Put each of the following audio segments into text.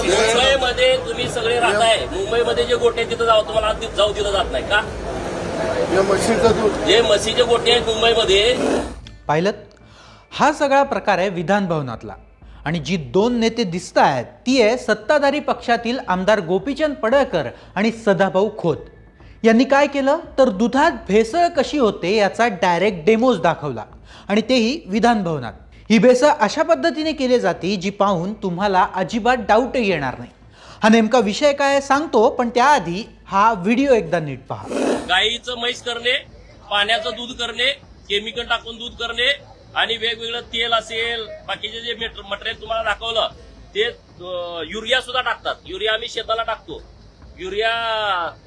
मुंबईमध्ये तुम्ही सगळे राहताय, मुंबईमध्ये जे गोटे आहेत तिथं जाऊ तुम्हाला जाऊ दिलं जात नाही का? जे म्हशीचे गोटे आहेत मुंबईमध्ये. पाहिलं, हा सगळा प्रकार आहे विधान भवनातला. आणि जी दोन नेते दिसत आहेत ती आहे सत्ताधारी पक्षातील आमदार गोपीचंद पडळकर आणि सदाभाऊ खोत. यांनी काय केलं तर दुधात भेसळ कशी होते याचा डायरेक्ट डेमोज दाखवला, आणि तेही विधान भवनात. ही भेसळ अशा पद्धतीने केली जाते जी पाहून तुम्हाला अजिबात डाऊटही येणार नाही. हा नेमका विषय काय सांगतो, पण त्याआधी हा व्हिडिओ एकदा नीट पहा. गाईचं म्हैस करणे, पाण्याचं दूध करणे, केमिकल टाकून दूध करणे आणि वेगवेगळं तेल असेल, बाकीचे जे मटेरियल तुम्हाला दाखवलं ते युरिया सुद्धा टाकतात. युरिया आम्ही शेताला टाकतो. युरिया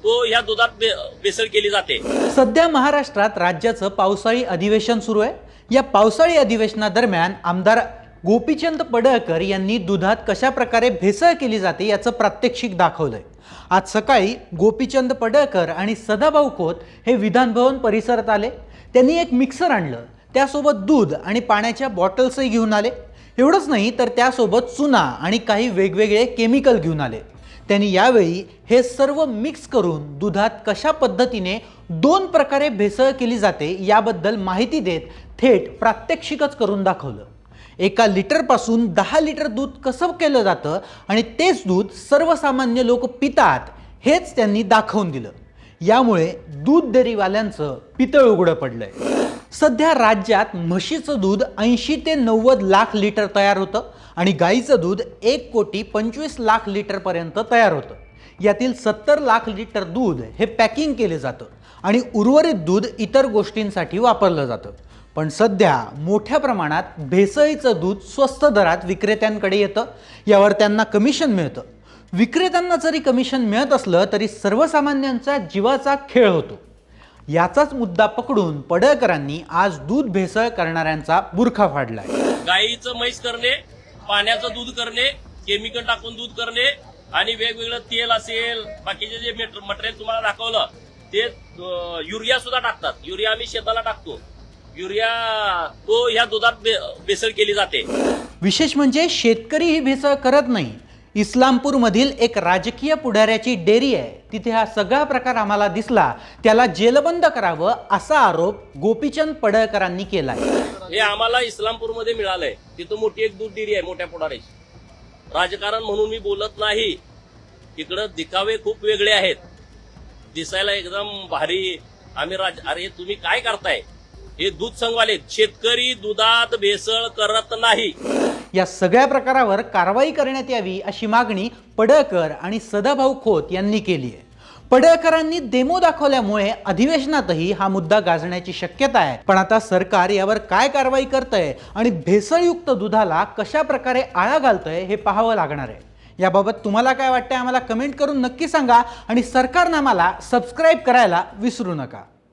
तो ह्या दुधात भेसळ केली जाते. सध्या महाराष्ट्रात राज्याचं पावसाळी अधिवेशन सुरू आहे. या पावसाळी अधिवेशनादरम्यान आमदार गोपीचंद पडळकर यांनी दुधात कशा प्रकारे भेसळ केली जाते याचं प्रात्यक्षिक दाखवलंय. आज सकाळी गोपीचंद पडळकर आणि सदाभाऊ खोत हे विधानभवन परिसरात आले. त्यांनी एक मिक्सर आणलं, त्यासोबत दूध आणि पाण्याच्या बॉटल्सही घेऊन आले. एवढंच नाही तर त्यासोबत चुना आणि काही वेगवेगळे केमिकल घेऊन आले. त्यांनी यावेळी हे सर्व मिक्स करून दुधात कशा पद्धतीने दोन प्रकारे भेसळ केली जाते याबद्दल माहिती देत थेट प्रात्यक्षिकच करून दाखवलं. एका लिटरपासून 10 लिटर दूध कसं केलं जातं आणि तेच दूध सर्वसामान्य लोक पितात हेच त्यांनी दाखवून दिलं. यामुळे दूध डेअरीवाल्यांचं पितळ उघडं पडलंय. सध्या राज्यात म्हशीचं दूध 80 ते 90 लाख लिटर तयार होतं आणि गाईचं दूध 1,25,00,000 लिटर पर्यंत तयार होतं. यातील 70 लाख लिटर दूध हे पॅकिंग केले जातं आणि उर्वरित दूध इतर गोष्टींसाठी वापरलं जातं. पण सध्या मोठ्या प्रमाणात भेसळीचं दूध स्वस्त दरात विक्रेत्यांकडे येतं. यावर त्यांना कमिशन मिळतं. विक्रेत्यांना जरी कमिशन मिळत असलं तरी सर्वसामान्यांचा जीवाचा खेळ होतो. याचाच मुद्दा पकडून पडळकरांनी आज दूध भेसळ करणाऱ्यांचा बुरखा फाडलाय. गाईचं म्हैस करणे, पाण्याचं दूध करणे, केमिकल टाकून दूध करणे आणि वेगवेगळं तेल असेल, बाकीचे जे मटेरियल तुम्हाला दाखवलं ते युरिया सुद्धा टाकतात. युरिया आम्ही शेताला टाकतो. युरिया तो ह्या दुधात भेसळ केली जाते. विशेष म्हणजे शेतकरी ही भेसळ करत नाही. इस्लामपूरमधील एक राजकीय पुढाऱ्याची डेअरी आहे, तिथे हा सगळा प्रकार आम्हाला दिसला. त्याला जेलबंद करावं असा आरोप गोपीचंद पडळकरांनी केलाय. हे आम्हाला इस्लामपूरमध्ये मिळालंय. तिथं मोठी एक दूध डेअरी आहे मोठ्या पुढाऱ्याची. राजकारण म्हणून मी बोलत नाही. इकडं दिखावे खूप वेगळे आहेत. दिसायला एकदम भारी आम्ही अरे तुम्ही काय करताय? हे दूध संघवाले शेतकरी दुधात भेसळ करत नाही. या सगळ्या प्रकारावर कारवाई करण्यात यावी अशी मागणी पडळकर आणि सदाभाऊ खोत यांनी केली आहे. पडळकरांनी डेमो दाखवल्यामुळे अधिवेशनातही हा मुद्दा गाजण्याची शक्यता आहे. पण आता सरकार यावर काय कारवाई करतंय आणि भेसळयुक्त दुधाला कशा प्रकारे आळा घालतंय हे पाहावं लागणार आहे. याबाबत तुम्हाला काय वाटतंय आम्हाला कमेंट करून नक्की सांगा आणि सरकारनं आम्हाला सबस्क्राईब करायला विसरू नका.